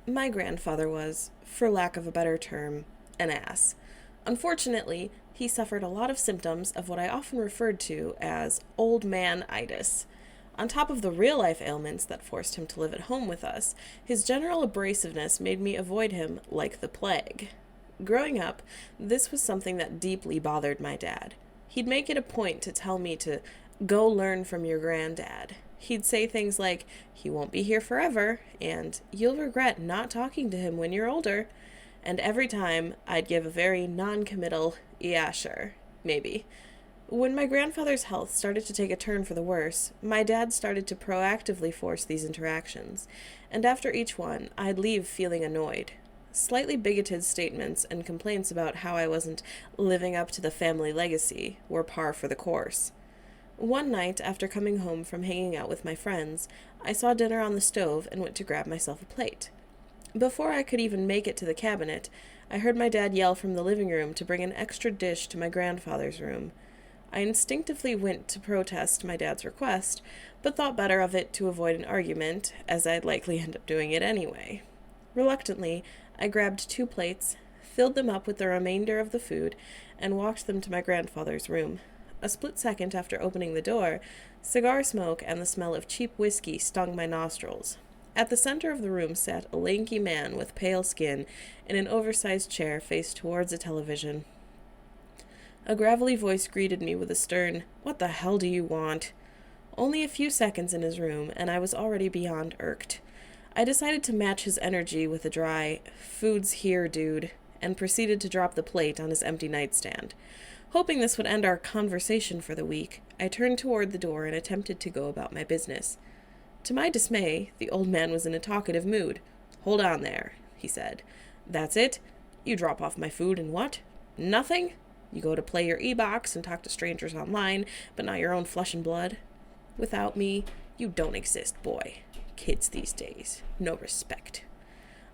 My grandfather was, for lack of a better term, an ass. Unfortunately, he suffered a lot of symptoms of what I often referred to as old man-itis. On top of the real-life ailments that forced him to live at home with us, his general abrasiveness made me avoid him like the plague. Growing up, this was something that deeply bothered my dad. He'd make it a point to tell me to go learn from your granddad. He'd say things like, he won't be here forever, and you'll regret not talking to him when you're older. And every time, I'd give a very non-committal, yeah, sure, maybe. When my grandfather's health started to take a turn for the worse, my dad started to proactively force these interactions, and after each one, I'd leave feeling annoyed. Slightly bigoted statements and complaints about how I wasn't living up to the family legacy were par for the course. One night, after coming home from hanging out with my friends, I saw dinner on the stove and went to grab myself a plate. Before I could even make it to the cabinet, I heard my dad yell from the living room to bring an extra dish to my grandfather's room. I instinctively went to protest my dad's request, but thought better of it to avoid an argument, as I'd likely end up doing it anyway. Reluctantly, I grabbed 2 plates, filled them up with the remainder of the food, and walked them to my grandfather's room. A split second after opening the door, cigar smoke and the smell of cheap whiskey stung my nostrils. At the center of the room sat a lanky man with pale skin in an oversized chair faced towards a television. A gravelly voice greeted me with a stern, "What the hell do you want?" Only a few seconds in his room, and I was already beyond irked. I decided to match his energy with a dry, "Food's here, dude," and proceeded to drop the plate on his empty nightstand. Hoping this would end our conversation for the week, I turned toward the door and attempted to go about my business. To my dismay, the old man was in a talkative mood. "Hold on there," he said. "That's it? You drop off my food and what? Nothing? You go to play your e-box and talk to strangers online, but not your own flesh and blood? Without me, you don't exist, boy. Kids these days. No respect."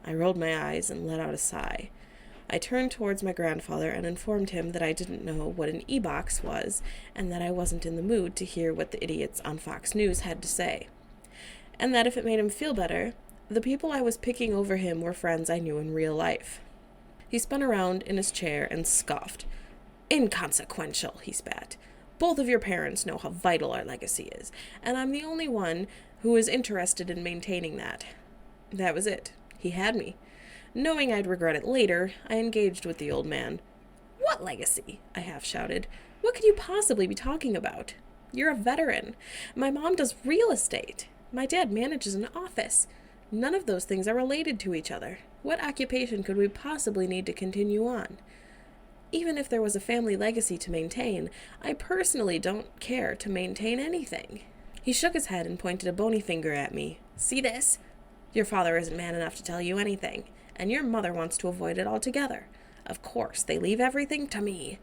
I rolled my eyes and let out a sigh. I turned towards my grandfather and informed him that I didn't know what an e-box was, and that I wasn't in the mood to hear what the idiots on Fox News had to say. And that if it made him feel better, the people I was picking over him were friends I knew in real life. He spun around in his chair and scoffed. "Inconsequential," he spat. "Both of your parents know how vital our legacy is, and I'm the only one who is interested in maintaining that." That was it. He had me. Knowing I'd regret it later, I engaged with the old man. "What legacy?" I half shouted. "What could you possibly be talking about? You're a veteran. My mom does real estate. My dad manages an office. None of those things are related to each other. What occupation could we possibly need to continue on? Even if there was a family legacy to maintain, I personally don't care to maintain anything." He shook his head and pointed a bony finger at me. "See this? Your father isn't man enough to tell you anything, and your mother wants to avoid it altogether. Of course, they leave everything to me."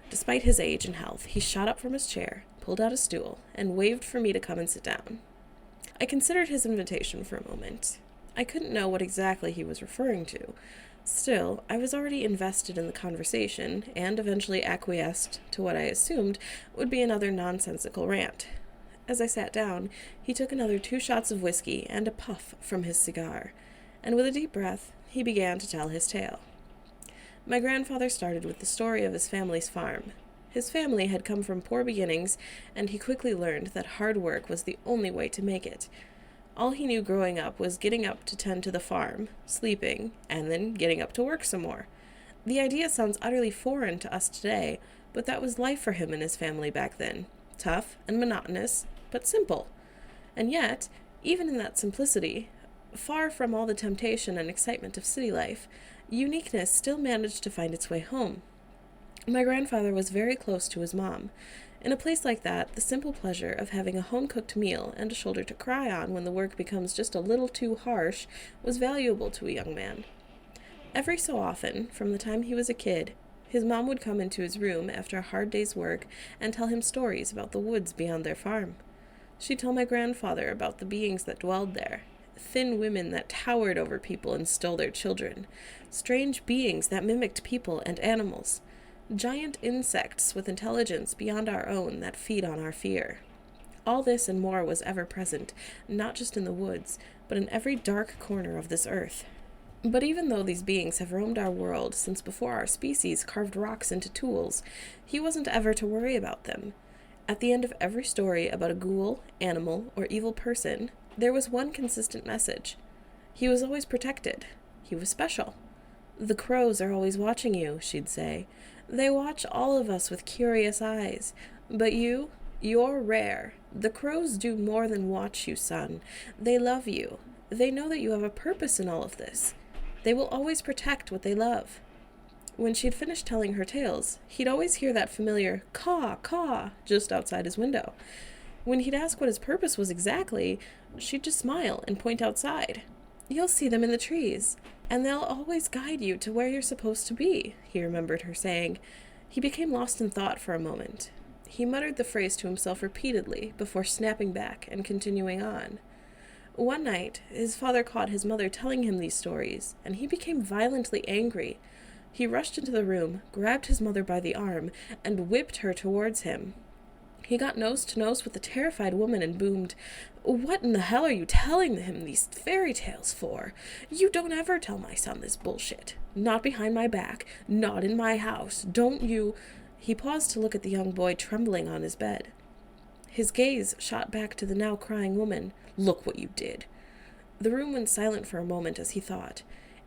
Despite his age and health, he shot up from his chair, pulled out a stool, and waved for me to come and sit down. I considered his invitation for a moment. I couldn't know what exactly he was referring to. Still, I was already invested in the conversation, and eventually acquiesced to what I assumed would be another nonsensical rant. As I sat down, he took another 2 shots of whiskey and a puff from his cigar, and with a deep breath, he began to tell his tale. My grandfather started with the story of his family's farm. His family had come from poor beginnings, and he quickly learned that hard work was the only way to make it. All he knew growing up was getting up to tend to the farm, sleeping, and then getting up to work some more. The idea sounds utterly foreign to us today, but that was life for him and his family back then. Tough and monotonous, but simple. And yet, even in that simplicity, far from all the temptation and excitement of city life, uniqueness still managed to find its way home. My grandfather was very close to his mom. In a place like that, the simple pleasure of having a home-cooked meal and a shoulder to cry on when the work becomes just a little too harsh was valuable to a young man. Every so often, from the time he was a kid, his mom would come into his room after a hard day's work and tell him stories about the woods beyond their farm. She'd tell my grandfather about the beings that dwelled there, thin women that towered over people and stole their children, strange beings that mimicked people and animals, giant insects with intelligence beyond our own that feed on our fear. All this and more was ever present, not just in the woods, but in every dark corner of this earth. But even though these beings have roamed our world since before our species carved rocks into tools, he wasn't ever to worry about them. At the end of every story about a ghoul, animal, or evil person, there was one consistent message. He was always protected. He was special. "The crows are always watching you," she'd say. "They watch all of us with curious eyes. But you're rare. The crows do more than watch you, son. They love you. They know that you have a purpose in all of this. They will always protect what they love." When she'd finished telling her tales, he'd always hear that familiar caw, caw just outside his window. When he'd ask what his purpose was exactly, she'd just smile and point outside. "You'll see them in the trees, and they'll always guide you to where you're supposed to be," he remembered her saying. He became lost in thought for a moment. He muttered the phrase to himself repeatedly before snapping back and continuing on. One night, his father caught his mother telling him these stories, and he became violently angry. He rushed into the room, grabbed his mother by the arm, and whipped her towards him. He got nose to nose with the terrified woman and boomed, "What in the hell are you telling him these fairy tales for? You don't ever tell my son this bullshit. Not behind my back, not in my house. Don't you—" He paused to look at the young boy trembling on his bed. His gaze shot back to the now crying woman. "Look what you did." The room went silent for a moment as he thought.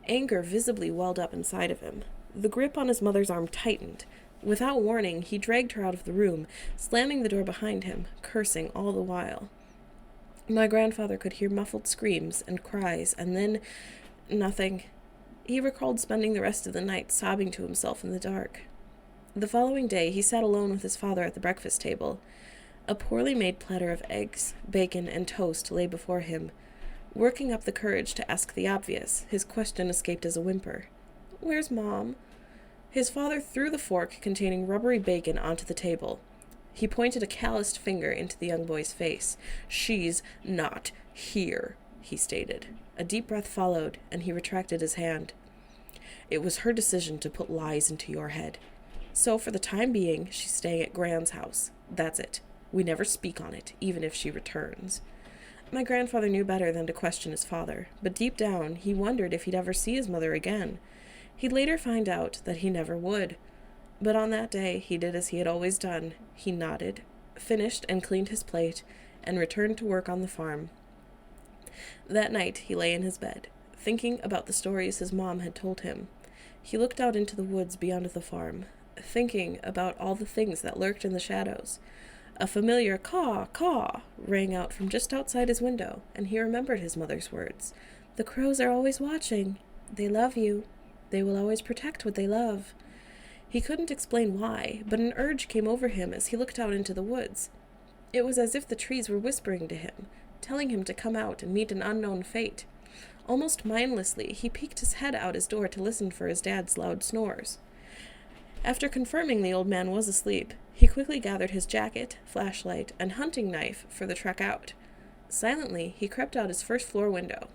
Anger visibly welled up inside of him. The grip on his mother's arm tightened. Without warning, he dragged her out of the room, slamming the door behind him, cursing all the while. My grandfather could hear muffled screams and cries, and then nothing. He recalled spending the rest of the night sobbing to himself in the dark. The following day, he sat alone with his father at the breakfast table. A poorly made platter of eggs, bacon, and toast lay before him. Working up the courage to ask the obvious, his question escaped as a whimper. "Where's Mom?" His father threw the fork containing rubbery bacon onto the table. He pointed a calloused finger into the young boy's face. "She's not here," he stated. A deep breath followed, and he retracted his hand. "It was her decision to put lies into your head. So for the time being, she's staying at Gran's house. That's it. We never speak on it, even if she returns." My grandfather knew better than to question his father, but deep down he wondered if he'd ever see his mother again. He'd later find out that he never would. But on that day he did as he had always done. He nodded, finished and cleaned his plate, and returned to work on the farm. That night he lay in his bed, thinking about the stories his mom had told him. He looked out into the woods beyond the farm, thinking about all the things that lurked in the shadows. A familiar caw, caw rang out from just outside his window, and he remembered his mother's words. "The crows are always watching. They love you. They will always protect what they love." He couldn't explain why, but an urge came over him as he looked out into the woods. It was as if the trees were whispering to him, telling him to come out and meet an unknown fate. Almost mindlessly, he peeked his head out his door to listen for his dad's loud snores. After confirming the old man was asleep, he quickly gathered his jacket, flashlight, and hunting knife for the trek out. Silently, he crept out his first-floor window.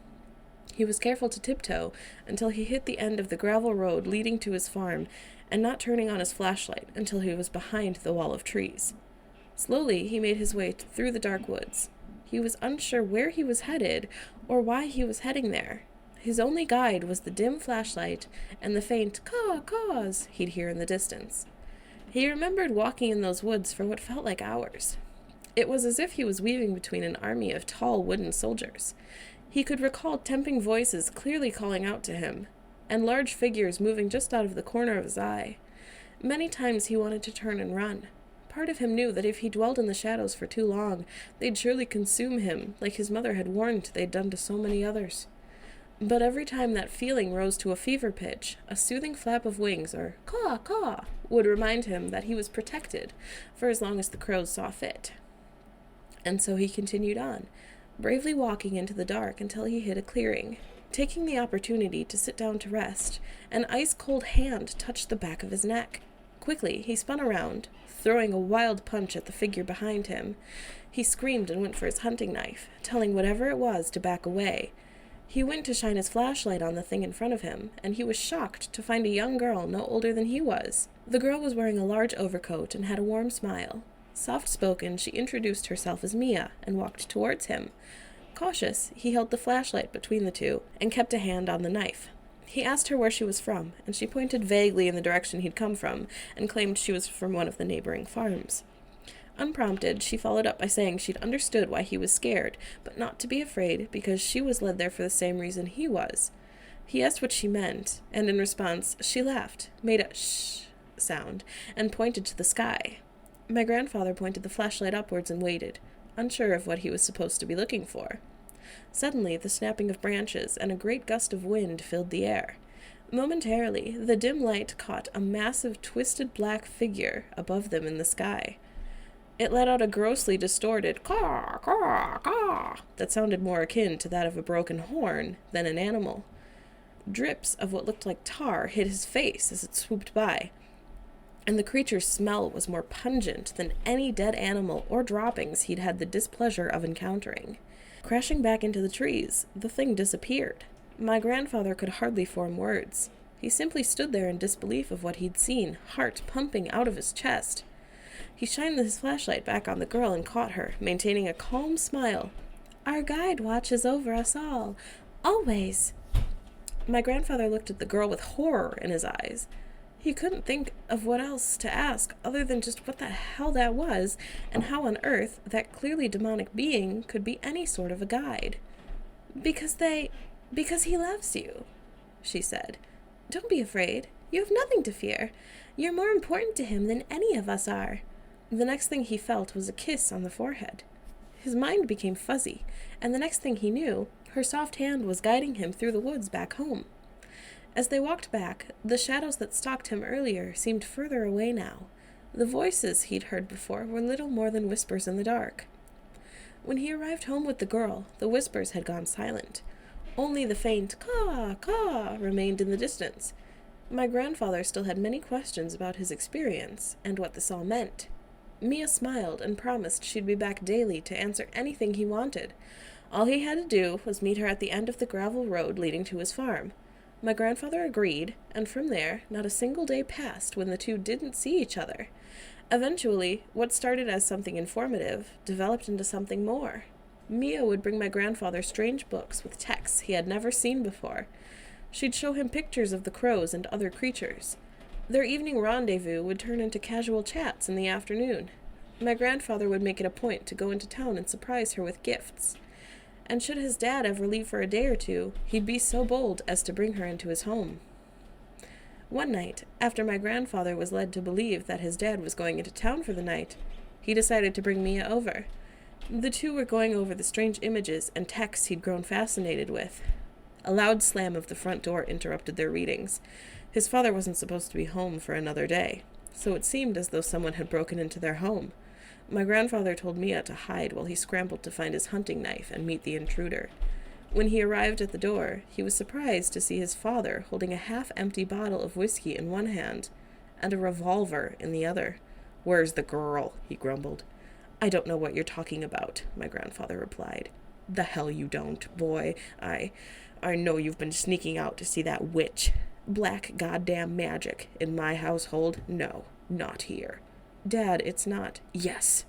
He was careful to tiptoe until he hit the end of the gravel road leading to his farm, and not turning on his flashlight until he was behind the wall of trees. Slowly, he made his way through the dark woods. He was unsure where he was headed or why he was heading there. His only guide was the dim flashlight and the faint caws he'd hear in the distance. He remembered walking in those woods for what felt like hours. It was as if he was weaving between an army of tall wooden soldiers. He could recall tempting voices clearly calling out to him, and large figures moving just out of the corner of his eye. Many times he wanted to turn and run. Part of him knew that if he dwelled in the shadows for too long, they'd surely consume him, like his mother had warned they'd done to so many others. But every time that feeling rose to a fever pitch, a soothing flap of wings, or caw, caw, would remind him that he was protected for as long as the crows saw fit. And so he continued on, bravely walking into the dark until he hit a clearing. Taking the opportunity to sit down to rest, an ice-cold hand touched the back of his neck. Quickly, he spun around, throwing a wild punch at the figure behind him. He screamed and went for his hunting knife, telling whatever it was to back away. He went to shine his flashlight on the thing in front of him, and he was shocked to find a young girl no older than he was. The girl was wearing a large overcoat and had a warm smile. Soft-spoken, she introduced herself as Mia and walked towards him. Cautious, he held the flashlight between the two and kept a hand on the knife. He asked her where she was from, and she pointed vaguely in the direction he'd come from, and claimed she was from one of the neighboring farms. Unprompted, she followed up by saying she'd understood why he was scared, but not to be afraid because she was led there for the same reason he was. He asked what she meant, and in response, she laughed, made a shh sound, and pointed to the sky. My grandfather pointed the flashlight upwards and waited, unsure of what he was supposed to be looking for. Suddenly, the snapping of branches and a great gust of wind filled the air. Momentarily, the dim light caught a massive, twisted black figure above them in the sky. It let out a grossly distorted caw, caw, caw that sounded more akin to that of a broken horn than an animal. Drips of what looked like tar hit his face as it swooped by, and the creature's smell was more pungent than any dead animal or droppings he'd had the displeasure of encountering. Crashing back into the trees, the thing disappeared. My grandfather could hardly form words. He simply stood there in disbelief of what he'd seen, heart pumping out of his chest. He shined his flashlight back on the girl and caught her, maintaining a calm smile. "Our guide watches over us all. Always." My grandfather looked at the girl with horror in his eyes. He couldn't think of what else to ask other than just what the hell that was, and how on earth that clearly demonic being could be any sort of a guide. Because he loves you," she said. "Don't be afraid. You have nothing to fear. You're more important to him than any of us are." The next thing he felt was a kiss on the forehead. His mind became fuzzy, and the next thing he knew, her soft hand was guiding him through the woods back home. As they walked back, the shadows that stalked him earlier seemed further away now. The voices he'd heard before were little more than whispers in the dark. When he arrived home with the girl, the whispers had gone silent. Only the faint caw, caw remained in the distance. My grandfather still had many questions about his experience and what this all meant. Mia smiled and promised she'd be back daily to answer anything he wanted. All he had to do was meet her at the end of the gravel road leading to his farm. My grandfather agreed, and from there, not a single day passed when the two didn't see each other. Eventually, what started as something informative developed into something more. Mia would bring my grandfather strange books with texts he had never seen before. She'd show him pictures of the crows and other creatures. Their evening rendezvous would turn into casual chats in the afternoon. My grandfather would make it a point to go into town and surprise her with gifts. And should his dad ever leave for a day or two, he'd be so bold as to bring her into his home. One night, after my grandfather was led to believe that his dad was going into town for the night, he decided to bring Mia over. The two were going over the strange images and texts he'd grown fascinated with. A loud slam of the front door interrupted their readings. His father wasn't supposed to be home for another day, so it seemed as though someone had broken into their home. My grandfather told Mia to hide while he scrambled to find his hunting knife and meet the intruder. When he arrived at the door, he was surprised to see his father holding a half-empty bottle of whiskey in one hand and a revolver in the other. "Where's the girl?" he grumbled. "I don't know what you're talking about," my grandfather replied. "The hell you don't, boy. I know you've been sneaking out to see that witch. Black goddamn magic. In my household, no, not here." "Dad, it's not." Yes,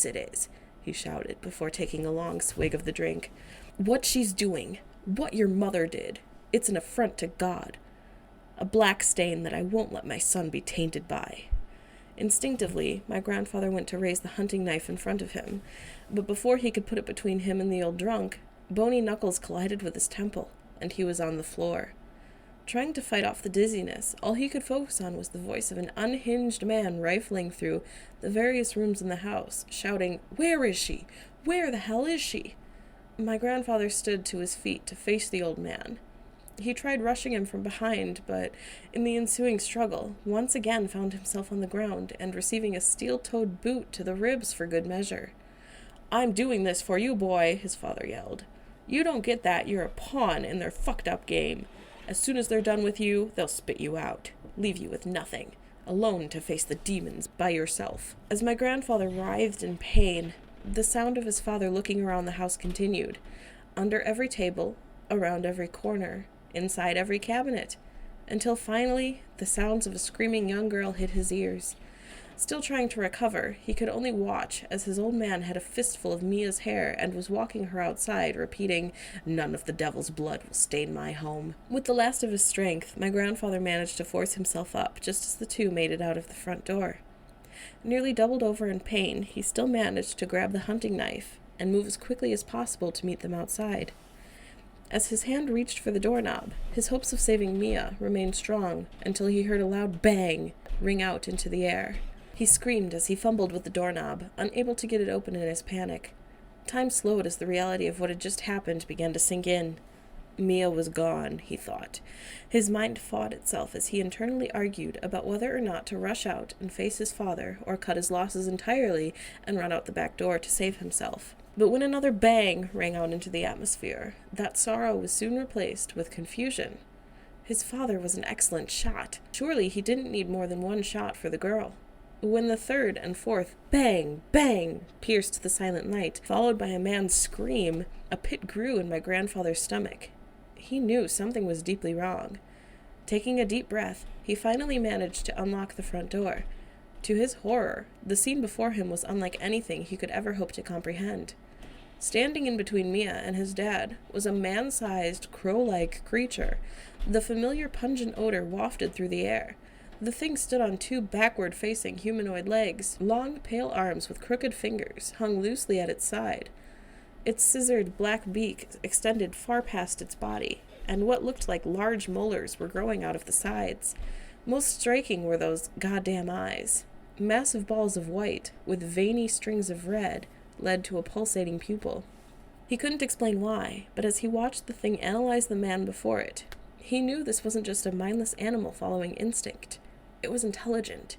it is," he shouted before taking a long swig of the drink. "What she's doing, what your mother did, it's an affront to God. A black stain that I won't let my son be tainted by." Instinctively, my grandfather went to raise the hunting knife in front of him, but before he could put it between him and the old drunk, bony knuckles collided with his temple, and he was on the floor. Trying to fight off the dizziness, all he could focus on was the voice of an unhinged man rifling through the various rooms in the house, shouting, "Where is she? Where the hell is she?" My grandfather stood to his feet to face the old man. He tried rushing him from behind, but in the ensuing struggle, once again found himself on the ground and receiving a steel-toed boot to the ribs for good measure. "I'm doing this for you, boy," his father yelled. "You don't get that, you're a pawn in their fucked-up game. As soon as they're done with you, they'll spit you out, leave you with nothing, alone to face the demons by yourself." As my grandfather writhed in pain, the sound of his father looking around the house continued, under every table, around every corner, inside every cabinet, until finally the sounds of a screaming young girl hit his ears. Still trying to recover, he could only watch as his old man had a fistful of Mia's hair and was walking her outside, repeating, "None of the devil's blood will stain my home." With the last of his strength, my grandfather managed to force himself up just as the two made it out of the front door. Nearly doubled over in pain, he still managed to grab the hunting knife and move as quickly as possible to meet them outside. As his hand reached for the doorknob, his hopes of saving Mia remained strong until he heard a loud bang ring out into the air. He screamed as he fumbled with the doorknob, unable to get it open in his panic. Time slowed as the reality of what had just happened began to sink in. Mia was gone, he thought. His mind fought itself as he internally argued about whether or not to rush out and face his father or cut his losses entirely and run out the back door to save himself. But when another bang rang out into the atmosphere, that sorrow was soon replaced with confusion. His father was an excellent shot. Surely he didn't need more than one shot for the girl. When the third and fourth bang, bang pierced the silent night, followed by a man's scream, a pit grew in my grandfather's stomach. He knew something was deeply wrong. Taking a deep breath, he finally managed to unlock the front door. To his horror, the scene before him was unlike anything he could ever hope to comprehend. Standing in between Mia and his dad was a man-sized, crow-like creature. The familiar pungent odor wafted through the air. The thing stood on two backward-facing humanoid legs. Long, pale arms with crooked fingers hung loosely at its side. Its scissored black beak extended far past its body, and what looked like large molars were growing out of the sides. Most striking were those goddamn eyes. Massive balls of white, with veiny strings of red, led to a pulsating pupil. He couldn't explain why, but as he watched the thing analyze the man before it, he knew this wasn't just a mindless animal following instinct. It was intelligent.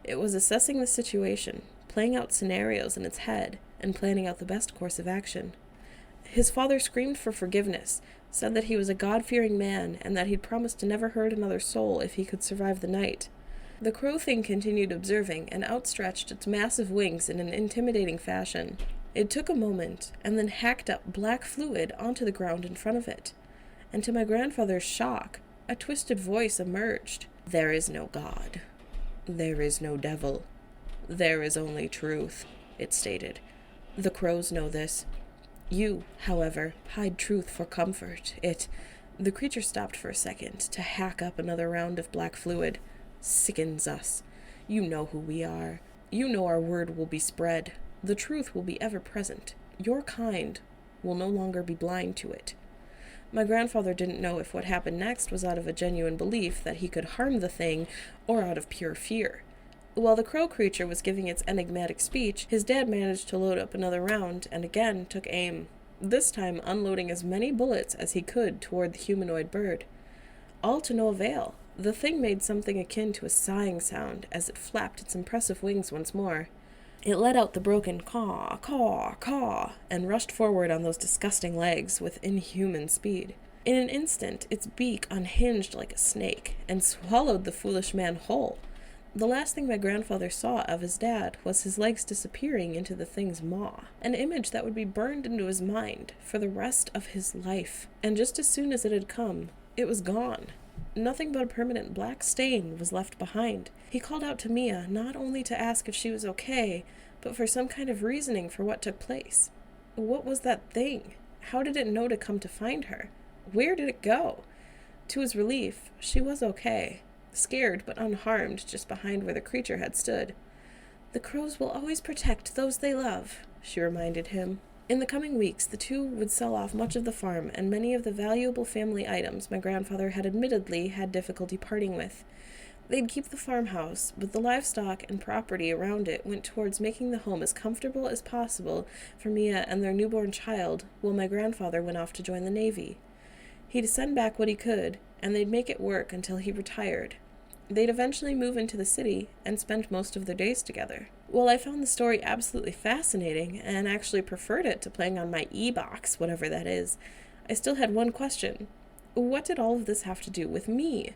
It was assessing the situation, playing out scenarios in its head, and planning out the best course of action. His father screamed for forgiveness, said that he was a God-fearing man, and that he'd promised to never hurt another soul if he could survive the night. The crow thing continued observing and outstretched its massive wings in an intimidating fashion. It took a moment, and then hacked up black fluid onto the ground in front of it. And to my grandfather's shock, a twisted voice emerged. "There is no God. There is no devil. There is only truth," it stated. "The crows know this. You, however, hide truth for comfort. The creature stopped for a second to hack up another round of black fluid. "Sickens us. You know who we are. You know our word will be spread. The truth will be ever present. Your kind will no longer be blind to it." My grandfather didn't know if what happened next was out of a genuine belief that he could harm the thing or out of pure fear. While the crow creature was giving its enigmatic speech, his dad managed to load up another round and again took aim, this time unloading as many bullets as he could toward the humanoid bird. All to no avail. The thing made something akin to a sighing sound as it flapped its impressive wings once more. It let out the broken caw, caw, caw, and rushed forward on those disgusting legs with inhuman speed. In an instant, its beak unhinged like a snake and swallowed the foolish man whole. The last thing my grandfather saw of his dad was his legs disappearing into the thing's maw, an image that would be burned into his mind for the rest of his life. And just as soon as it had come, it was gone. Nothing but a permanent black stain was left behind. He called out to Mia, not only to ask if she was okay, but for some kind of reasoning for what took place. What was that thing? How did it know to come to find her? Where did it go? To his relief, she was okay, scared but unharmed just behind where the creature had stood. "The crows will always protect those they love," she reminded him. In the coming weeks, the two would sell off much of the farm and many of the valuable family items my grandfather had admittedly had difficulty parting with. They'd keep the farmhouse, but the livestock and property around it went towards making the home as comfortable as possible for Mia and their newborn child, while my grandfather went off to join the Navy. He'd send back what he could, and they'd make it work until he retired. They'd eventually move into the city and spend most of their days together. While I found the story absolutely fascinating and actually preferred it to playing on my e-box, whatever that is, I still had one question. What did all of this have to do with me?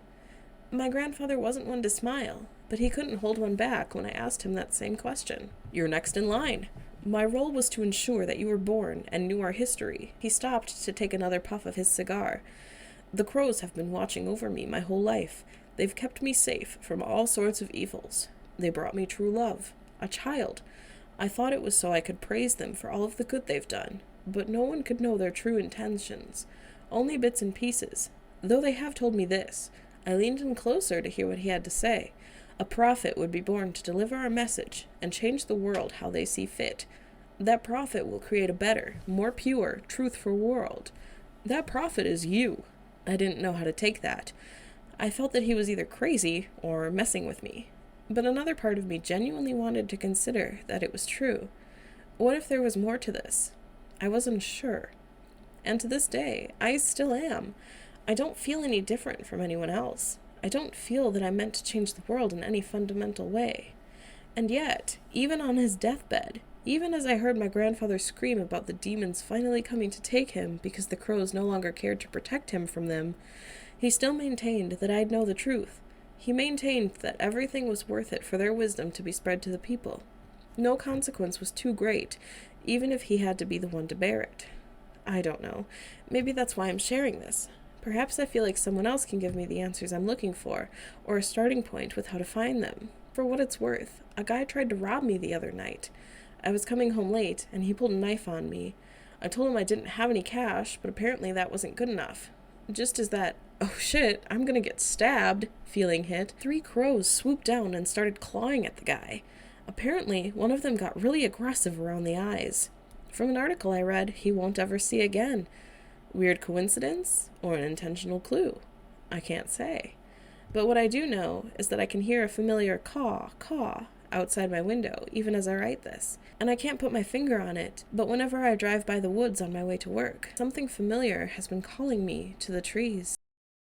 My grandfather wasn't one to smile, but he couldn't hold one back when I asked him that same question. "You're next in line. My role was to ensure that you were born and knew our history." He stopped to take another puff of his cigar. "The crows have been watching over me my whole life. They've kept me safe from all sorts of evils. They brought me true love. A child. I thought it was so I could praise them for all of the good they've done, but no one could know their true intentions. Only bits and pieces. Though they have told me this. I leaned in closer to hear what he had to say. A prophet would be born to deliver our message and change the world how they see fit. That prophet will create a better, more pure, truthful world. That prophet is you. I didn't know how to take that. I felt that he was either crazy or messing with me. But another part of me genuinely wanted to consider that it was true. What if there was more to this? I wasn't sure. And to this day, I still am. I don't feel any different from anyone else. I don't feel that I'm meant to change the world in any fundamental way. And yet, even on his deathbed, even as I heard my grandfather scream about the demons finally coming to take him because the crows no longer cared to protect him from them, he still maintained that I'd know the truth. He maintained that everything was worth it for their wisdom to be spread to the people. No consequence was too great, even if he had to be the one to bear it. I don't know. Maybe that's why I'm sharing this. Perhaps I feel like someone else can give me the answers I'm looking for, or a starting point with how to find them. For what it's worth, a guy tried to rob me the other night. I was coming home late, and he pulled a knife on me. I told him I didn't have any cash, but apparently that wasn't good enough. Just as that, oh shit, I'm gonna get stabbed, feeling hit, 3 crows swooped down and started clawing at the guy. Apparently, one of them got really aggressive around the eyes. From an article I read, he won't ever see again. Weird coincidence or an intentional clue? I can't say. But what I do know is that I can hear a familiar caw, caw outside my window, even as I write this. And I can't put my finger on it, but whenever I drive by the woods on my way to work, something familiar has been calling me to the trees.